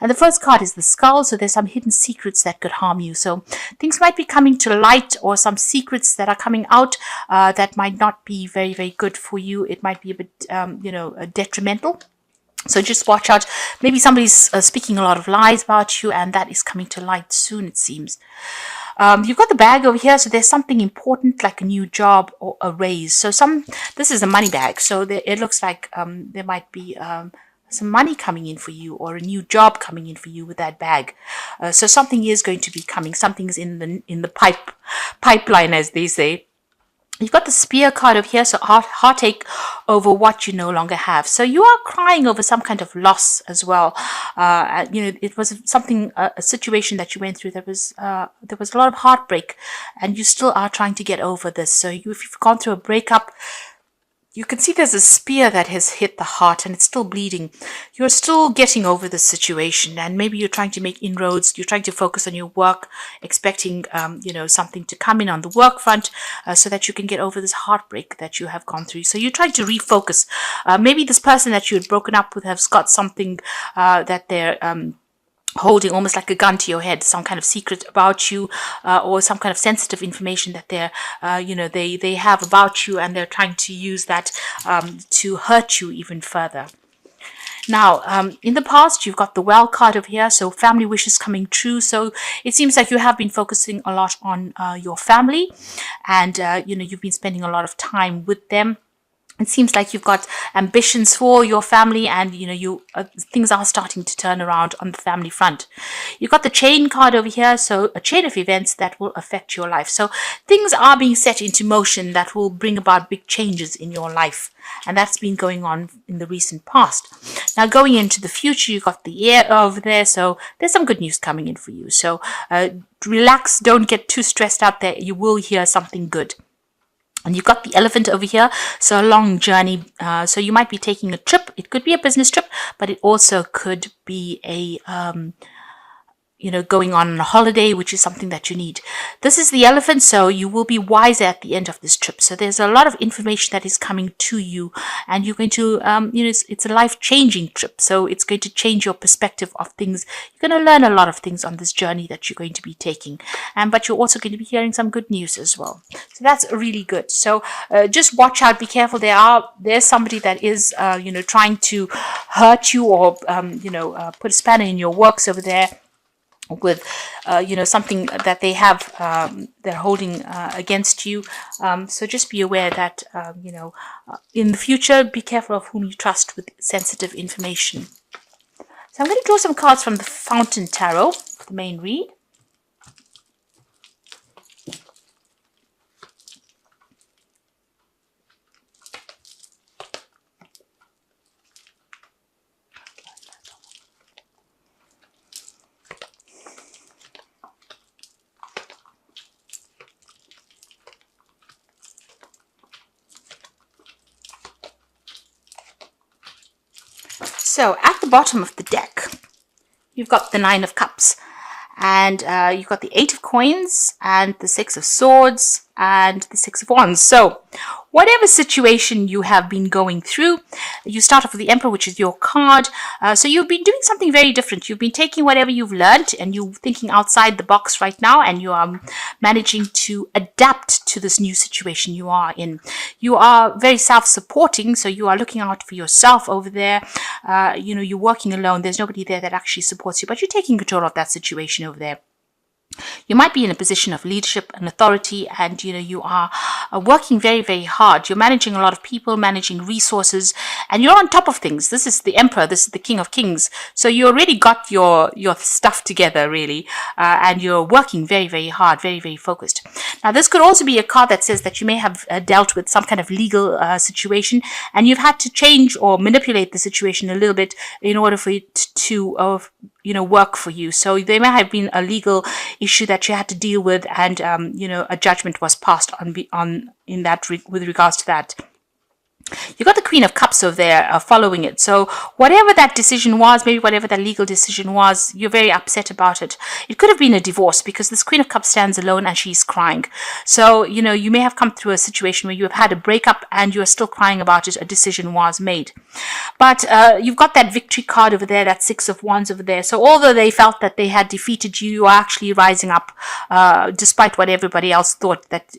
And the first card is the skull. So there's some hidden secrets that could harm you. So things might be coming to light, or some secrets that are coming out that might not be very, very good for you. It might be a bit, detrimental. So just watch out. Maybe somebody's speaking a lot of lies about you, and that is coming to light soon, it seems. You've got the bag over here, so there's something important like a new job or a raise. So this is a money bag, so it looks like there might be some money coming in for you, or a new job coming in for you with that bag. So something is going to be coming. Something's in the pipeline, as they say. You've got the spear card over here, so heartache over what you no longer have. So you are crying over some kind of loss as well. It was something, a situation that you went through. There was a lot of heartbreak, and you still are trying to get over this. So if you've gone through a breakup, you can see there's a spear that has hit the heart and it's still bleeding. You're still getting over the situation, and maybe you're trying to make inroads. You're trying to focus on your work, expecting, something to come in on the work front so that you can get over this heartbreak that you have gone through. So you're trying to refocus. Maybe this person that you had broken up with has got something that they're holding almost like a gun to your head, some kind of secret about you, or some kind of sensitive information that they have about you, and they're trying to use that to hurt you even further. Now, in the past, you've got the well card over here, so family wishes coming true. So it seems like you have been focusing a lot on your family, and you've been spending a lot of time with them. It seems like you've got ambitions for your family, and things are starting to turn around on the family front. You've got the chain card over here, so a chain of events that will affect your life. So things are being set into motion that will bring about big changes in your life, and that's been going on in the recent past. Now, going into the future, you've got the air over there, so there's some good news coming in for you. So relax, don't get too stressed out there. You will hear something good. And you've got the elephant over here, so a long journey. So you might be taking a trip. It could be a business trip, but it also could be a going on a holiday, which is something that you need. This is the elephant, so you will be wiser at the end of this trip. So there's a lot of information that is coming to you, and you're going to, it's a life-changing trip. So it's going to change your perspective of things. You're going to learn a lot of things on this journey that you're going to be taking, but you're also going to be hearing some good news as well. So that's really good. So just watch out, be careful. There's somebody that is, trying to hurt you, or put a spanner in your works over there, with something that they have they're holding against you. So just be aware that in the future, be careful of whom you trust with sensitive information. So I'm going to draw some cards from the Fountain Tarot, the main read. So at the bottom of the deck, you've got the Nine of Cups, and you've got the Eight of Coins, and the Six of Swords, and the Six of Wands. So whatever situation you have been going through, you start off with the Emperor, which is your card. So you've been doing something very different. You've been taking whatever you've learned, and you're thinking outside the box right now, and you are managing to adapt to this new situation you are in. You are very self-supporting, so you are looking out for yourself over there. You're working alone. There's nobody there that actually supports you, but you're taking control of that situation over there. You might be in a position of leadership and authority, and you are working very, very hard. You're managing a lot of people, managing resources, and you're on top of things. This is the Emperor. This is the King of Kings. So you already got your stuff together, really, and you're working very, very hard, very, very focused. Now, this could also be a card that says that you may have dealt with some kind of legal situation, and you've had to change or manipulate the situation a little bit in order for it to work for you. So there may have been a legal issue that you had to deal with, and a judgment was passed on with regards to that. You got the Queen of Cups over there following it. So whatever that decision was, maybe whatever that legal decision was, you're very upset about it. It could have been a divorce because this Queen of Cups stands alone and she's crying. So, you may have come through a situation where you have had a breakup and you're still crying about it. A decision was made. But you've got that victory card over there, that Six of Wands over there. So although they felt that they had defeated you, you are actually rising up despite what everybody else thought that,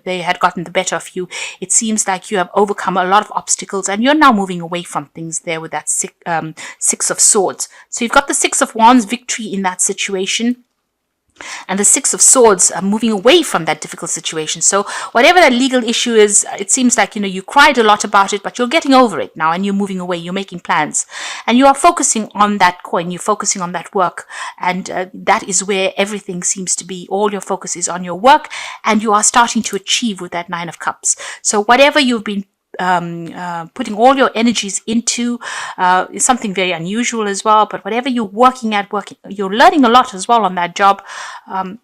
they had gotten the better of you. It seems like you have overcome a lot of obstacles and you're now moving away from things there with that Six of Swords. So you've got the Six of Wands victory in that situation, and the Six of Swords are moving away from that difficult situation. So whatever that legal issue is, it seems like, you cried a lot about it, but you're getting over it now and you're moving away. You're making plans and you are focusing on that coin. You're focusing on that work. And that is where everything seems to be. All your focus is on your work and you are starting to achieve with that Nine of Cups. So whatever you've been putting all your energies into is something very unusual as well, but whatever you're working, you're learning a lot as well on that job.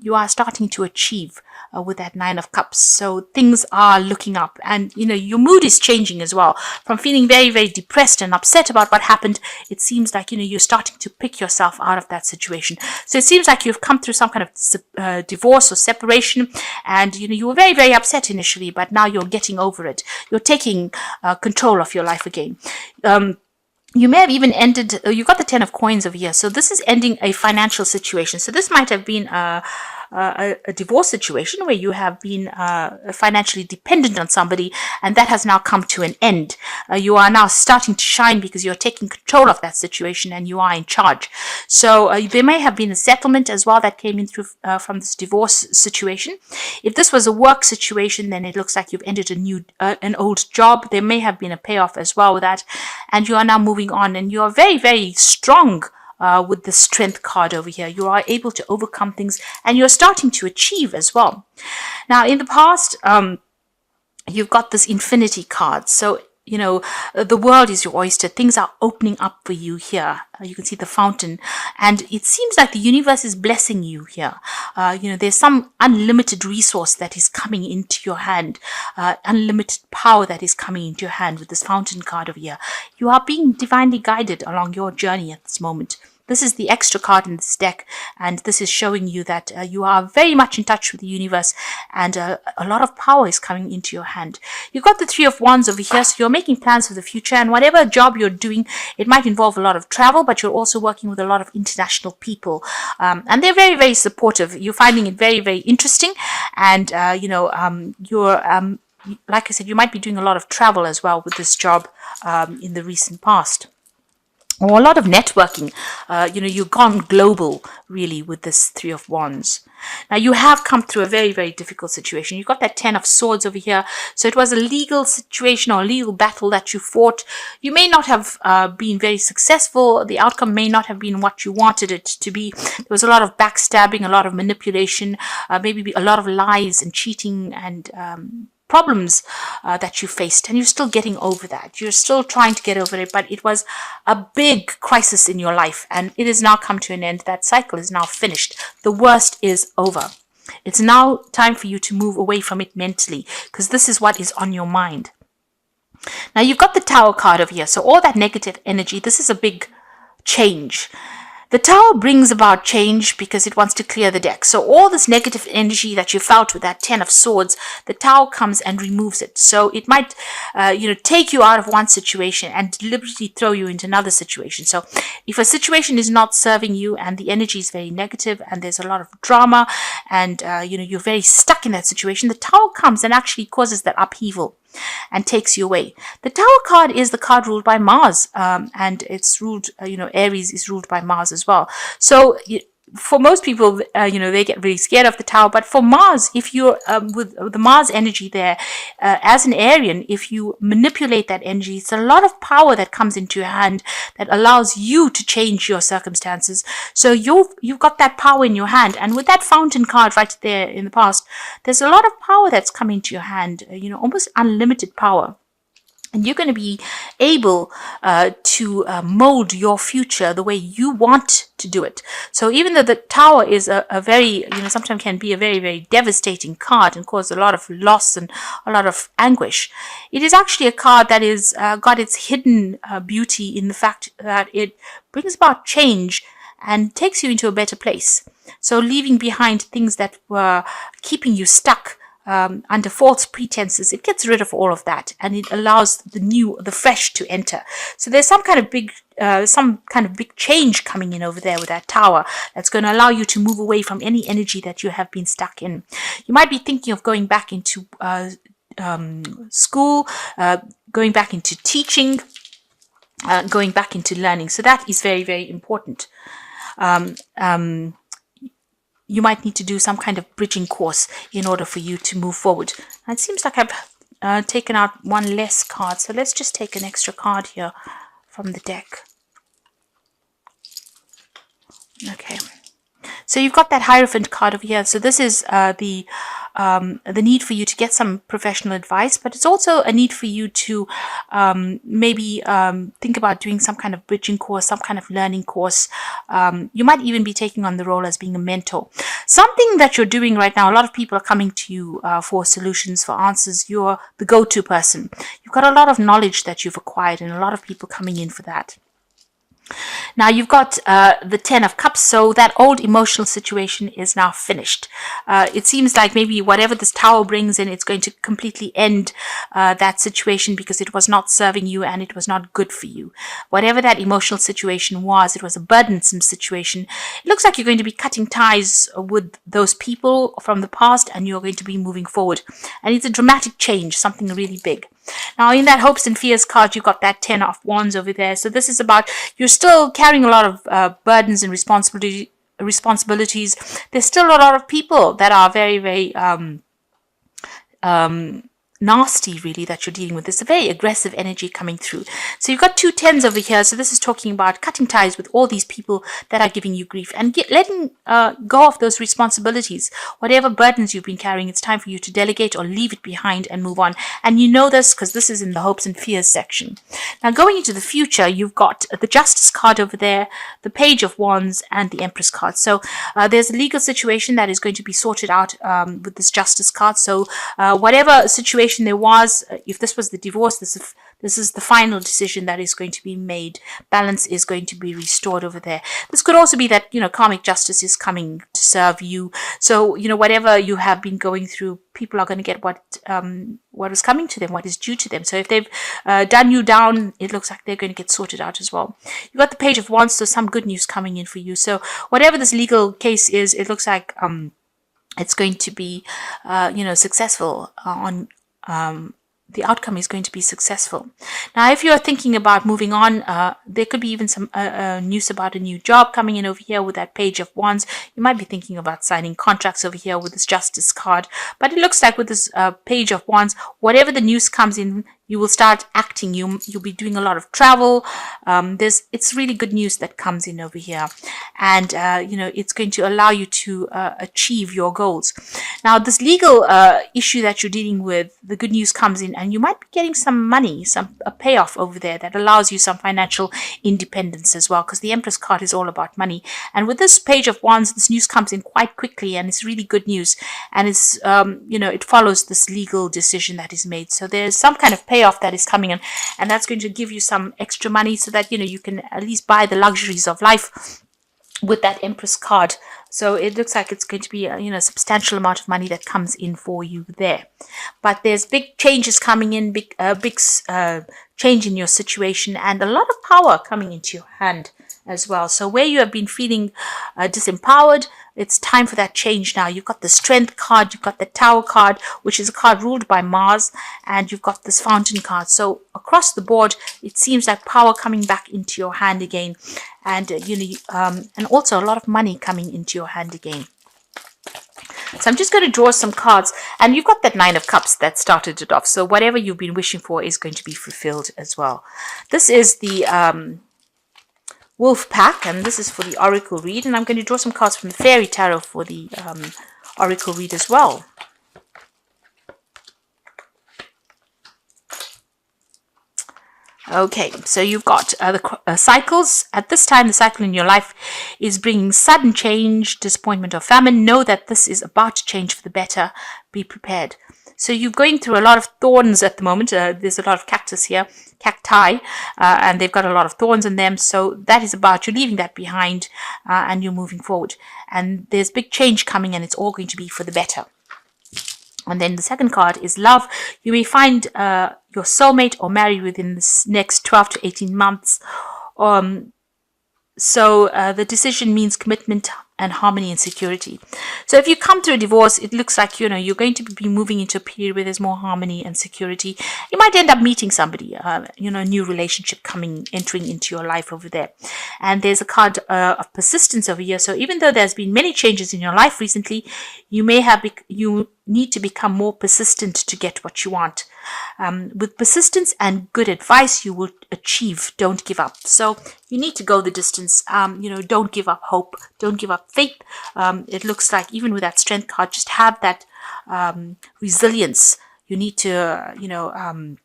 You are starting to achieve with that Nine of Cups. So things are looking up and your mood is changing as well. From feeling very, very depressed and upset about what happened, it seems like you're starting to pick yourself out of that situation. So it seems like you've come through some kind of divorce or separation, and you were very, very upset initially, but now you're getting over it. You're taking control of your life again. You may have even ended, you got the Ten of Coins over here. So this is ending a financial situation. So this might have been a divorce situation where you have been financially dependent on somebody, and that has now come to an end. You are now starting to shine because you're taking control of that situation and you are in charge. So there may have been a settlement as well that came in through from this divorce situation. If this was a work situation, then it looks like you've ended an old job. There may have been a payoff as well with that, and you are now moving on, and you are very, very strong. With the Strength card over here, you are able to overcome things and you're starting to achieve as well. Now, in the past, you've got this Infinity card. So, the world is your oyster. Things are opening up for you here. You can see the fountain, and it seems like the universe is blessing you here. There's some unlimited resource that is coming into your hand, unlimited power that is coming into your hand with this Fountain card over here. You are being divinely guided along your journey at this moment. This is the extra card in this deck, and this is showing you that you are very much in touch with the universe, and a lot of power is coming into your hand. You've got the Three of Wands over here, so you're making plans for the future, and whatever job you're doing, it might involve a lot of travel, but you're also working with a lot of international people, and they're very, very supportive. You're finding it very, very interesting, and you're like I said, you might be doing a lot of travel as well with this job in the recent past. Or a lot of networking. You've gone global, really, with this Three of Wands. Now, you have come through a very, very difficult situation. You've got that Ten of Swords over here. So it was a legal situation or a legal battle that you fought. You may not have been very successful. The outcome may not have been what you wanted it to be. There was a lot of backstabbing, a lot of manipulation, maybe a lot of lies and cheating and problems that you faced, and you're still getting over that. You're still trying to get over it, but it was a big crisis in your life, and it has now come to an end. That cycle is now finished. The worst is over. It's now time for you to move away from it mentally, because this is what is on your mind. Now, you've got the Tower card over here, so all that negative energy, this is a big change. The Tower brings about change because it wants to clear the deck. So all this negative energy that you felt with that Ten of Swords, the Tower comes and removes it. So it might, take you out of one situation and deliberately throw you into another situation. So if a situation is not serving you and the energy is very negative and there's a lot of drama and, you're very stuck in that situation, the Tower comes and actually causes that upheaval and takes you away. The Tower card is the card ruled by Mars, and it's ruled, Aries is ruled by Mars as well. So for most people, they get really scared of the Tower. But for Mars, if you're with the Mars energy there, as an Arian, if you manipulate that energy, it's a lot of power that comes into your hand that allows you to change your circumstances. So you've got that power in your hand. And with that Fountain card right there in the past, there's a lot of power that's come into your hand, almost unlimited power. And you're going to be able to mold your future the way you want to do it. So even though the Tower is a very, sometimes can be a very, very devastating card and cause a lot of loss and a lot of anguish, it is actually a card that is got its hidden beauty in the fact that it brings about change and takes you into a better place. So leaving behind things that were keeping you stuck under false pretenses, it gets rid of all of that and it allows the new, the fresh to enter. So there's some kind of big change coming in over there with that Tower that's going to allow you to move away from any energy that you have been stuck in. You might be thinking of going back into school, going back into teaching, going back into learning. So that is very, very important. You might need to do some kind of bridging course in order for you to move forward. And it seems like I've taken out one less card. So let's just take an extra card here from the deck. Okay. So you've got that Hierophant card over here. So this is the need for you to get some professional advice, but it's also a need for you to maybe think about doing some kind of bridging course, some kind of learning course. You might even be taking on the role as being a mentor. Something that you're doing right now, a lot of people are coming to you for solutions, for answers. You're the go-to person. You've got a lot of knowledge that you've acquired and a lot of people coming in for that. Now you've got the Ten of Cups, so that old emotional situation is now finished. It seems like maybe whatever this Tower brings in, it's going to completely end that situation because it was not serving you and it was not good for you. Whatever that emotional situation was, it was a burdensome situation. It looks like you're going to be cutting ties with those people from the past and you're going to be moving forward. And it's a dramatic change, something really big. Now, in that Hopes and Fears card, you've got that Ten of Wands over there. So this is about you're still carrying a lot of burdens and responsibilities. There's still a lot of people that are very, very nasty, really, that you're dealing with. There's a very aggressive energy coming through. So you've got two tens over here. So this is talking about cutting ties with all these people that are giving you grief and letting go of those responsibilities. Whatever burdens you've been carrying, it's time for you to delegate or leave it behind and move on. And you know this because this is in the Hopes and Fears section. Now, going into the future, you've got the Justice card over there, the Page of Wands, and the Empress card. So there's a legal situation that is going to be sorted out with this Justice card. So whatever situation there was, if this was the divorce, this is the final decision that is going to be made. Balance is going to be restored over there. This could also be that, karmic justice is coming to serve you. So, whatever you have been going through, people are going to get what is coming to them, what is due to them. So if they've done you down, it looks like they're going to get sorted out as well. You've got the Page of Wands, so some good news coming in for you. So whatever this legal case is, it looks like it's going to be, successful on the outcome is going to be successful. Now, if you're thinking about moving on, there could be even some news about a new job coming in over here with that Page of Wands. You might be thinking about signing contracts over here with this Justice card. But it looks like with this Page of Wands, whatever the news comes in, you will start acting. You'll be doing a lot of travel. It's really good news that comes in over here. And, it's going to allow you to achieve your goals. Now, this legal issue that you're dealing with, the good news comes in and you might be getting some money, a payoff over there that allows you some financial independence as well, because the Empress card is all about money. And with this Page of Wands, this news comes in quite quickly and it's really good news. And it's, it follows this legal decision that is made. So there's some kind of payoff that is coming in, and that's going to give you some extra money so that you can at least buy the luxuries of life with that Empress card. So it looks like it's going to be a substantial amount of money that comes in for you there. But there's big changes coming in, big change in your situation, and a lot of power coming into your hand as well. So where you have been feeling disempowered, it's time for that change now. You've got the Strength card, you've got the Tower card, which is a card ruled by Mars, and you've got this Fountain card. So across the board, it seems like power coming back into your hand again, and and also a lot of money coming into your hand again. So I'm just going to draw some cards, and you've got that Nine of Cups that started it off. So whatever you've been wishing for is going to be fulfilled as well. This is the Wolf Pack, and this is for the Oracle read, and I'm going to draw some cards from the Fairy Tarot for the Oracle read as well. Okay, so you've got the cycles. At this time, the cycle in your life is bringing sudden change, disappointment, or famine. Know that this is about to change for the better. Be prepared. So you're going through a lot of thorns at the moment. There's a lot of cactus here, cacti, and they've got a lot of thorns in them. So that is about you're leaving that behind and you're moving forward. And there's big change coming, and it's all going to be for the better. And then the second card is love. You may find your soulmate or marry within this next 12 to 18 months. So the decision means commitment and harmony and security. So if you come through a divorce, it looks like, you're going to be moving into a period where there's more harmony and security. You might end up meeting somebody, a new relationship entering into your life over there. And there's a card of persistence over here. So even though there's been many changes in your life recently, you need to become more persistent to get what you want. With persistence and good advice, you will achieve. Don't give up. So you need to go the distance. Don't give up hope. Don't give up faith. It looks like even with that strength card, just have that resilience. You need to, no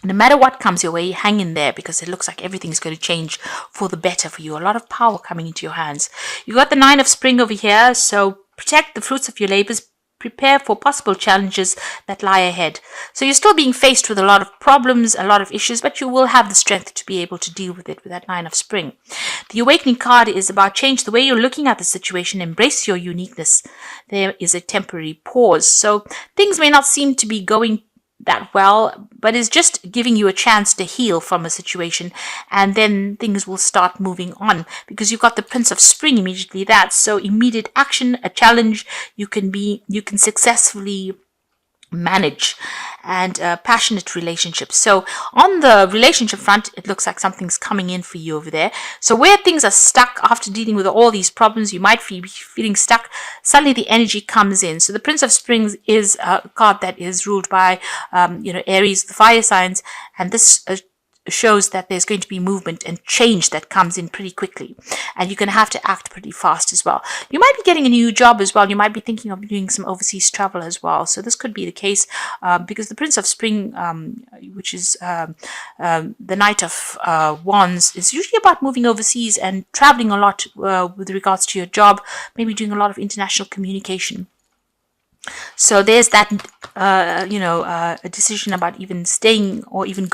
matter what comes your way, hang in there, because it looks like everything's going to change for the better for you. A lot of power coming into your hands. You got the 9 of Spring over here. So protect the fruits of your labors. Prepare for possible challenges that lie ahead. So you're still being faced with a lot of problems, a lot of issues, but you will have the strength to be able to deal with it with that 9 of Spring. The Awakening card is about change the way you're looking at the situation. Embrace your uniqueness. There is a temporary pause. So things may not seem to be going that well, but it's just giving you a chance to heal from a situation, and then things will start moving on, because you've got the Prince of Spring immediately. So immediate action, a challenge you can successfully manage, and passionate relationships. So on the relationship front, it looks like something's coming in for you over there. So where things are stuck after dealing with all these problems, you might be feeling stuck. Suddenly the energy comes in. So the Prince of Springs is a card that is ruled by Aries, the fire signs, and this shows that there's going to be movement and change that comes in pretty quickly, and you're going to have to act pretty fast as well. You might be getting a new job as well. You might be thinking of doing some overseas travel as well. So this could be the case because the Prince of Spring, which is the Knight of Wands, is usually about moving overseas and traveling a lot with regards to your job, maybe doing a lot of international communication. So there's that, a decision about even staying or even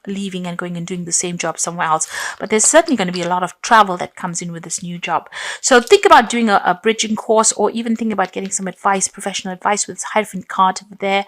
leaving and going and doing the same job somewhere else. But there's certainly going to be a lot of travel that comes in with this new job. So think about doing a bridging course, or even think about getting some advice, professional advice, with this Hierophant card over there.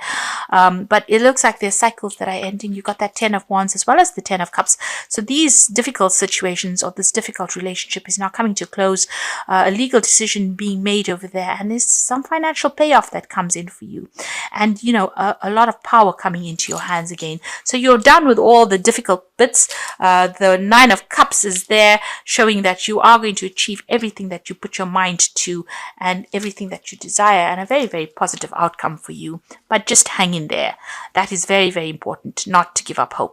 But it looks like there's cycles that are ending. You've got that 10 of Wands as well as the 10 of Cups. So these difficult situations, or this difficult relationship, is now coming to a close. A legal decision being made over there, and there's some financial payoff that comes in for you, and a lot of power coming into your hands again. So you're done with all the difficult bits. The 9 of Cups is there, showing that you are going to achieve everything that you put your mind to and everything that you desire, and a very, very positive outcome for you. But just hang in there. That is very, very important, not to give up hope.